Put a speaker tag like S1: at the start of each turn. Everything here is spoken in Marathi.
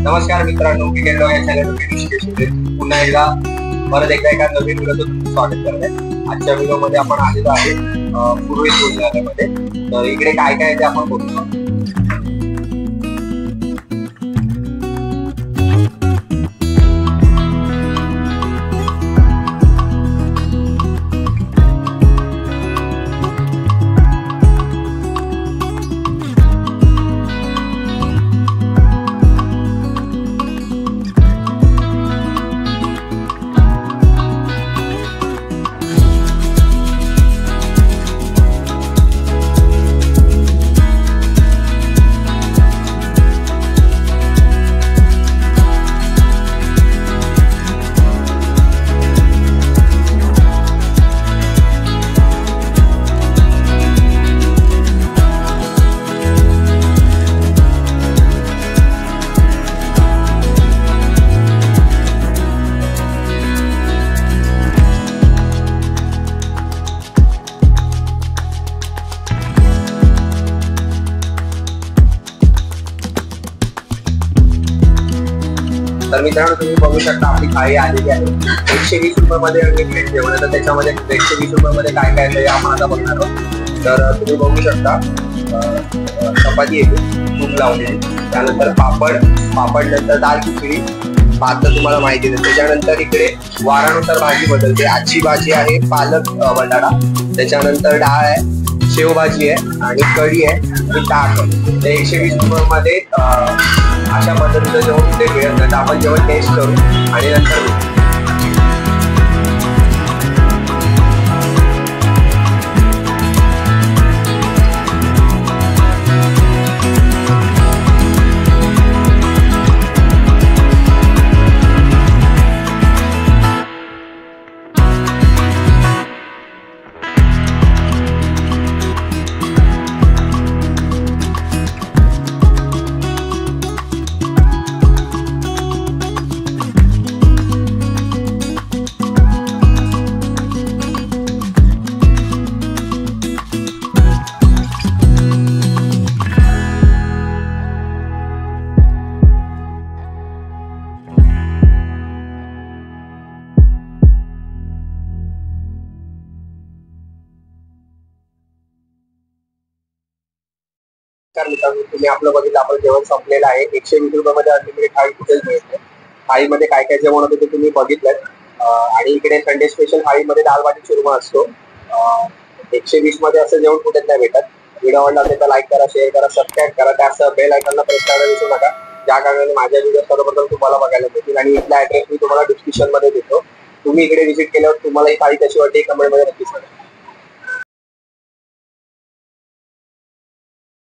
S1: नमस्कार मित्रांनो, मी गेलो या चॅनलवर पुन्हा एकदा परत एका नवीन व्हिडिओचं तुमचं स्वागत करत आहे। आजच्या व्हिडिओमध्ये आपण आलेलो आहे पूर्वी भोजनालयामध्ये। तर इकडे काय काय आहे ते आपण बघूया। तर मित्रांनो, तुम्ही बघू शकता आपली थाळी आलेली आहे 120 रुपयामध्ये अनलिमिटेड जेवण। तर त्याच्यामध्ये 120 रुपयामध्ये काय काय आहे आपण आता बघणार आहोत। तर तुम्ही बघू शकता चपाती येते तूप लावलेली, त्यानंतर पापड नंतर दाल खिचडी, भात तर तुम्हाला माहिती आहे। त्याच्यानंतर इकडे वारानुसार भाजी बदलते। आजची भाजी आहे पालक बटाटा, त्याच्यानंतर डाळ आहे, शेवभाजी आहे आणि कढी आहे आणि ताक आहे। तर 120 रुपयामध्ये अशा पद्धतीचं जेवण कुठे मिळत नाही। तर आपण जेवण टेस्ट करू आणि नंतर तुम्ही आपलं बघितलं, आपण जेवण संपलेलं आहे। 120 रुपयामध्ये अनलिमिटेड थाळी कुठेच मिळते। थाळीमध्ये काय काय जेवण होतं ते तुम्ही बघितलं। आणि इकडे संडे स्पेशल थाळीमध्ये दाल बाटी चुरमा असतो। 120 मध्ये असं जेवण कुठेच नाही भेटत। व्हिडिओ आवडला असेल तर लाईक करा, शेअर करा, सबस्क्राईब करा, त्यासह बेल आयकॉनला प्रेस करायला विसरू नका, ज्या कारणाने माझ्या व्हिडिओ सर्वप्रथम तुम्हाला बघायला मिळतील। आणि इथला ऍड्रेस मी तुम्हाला डिस्क्रिप्शन मध्ये देतो। तुम्ही इकडे व्हिजिट केल्यावर तुम्हाला ही थाळी कशी वाटते कमेंट मध्ये नक्की सांगा।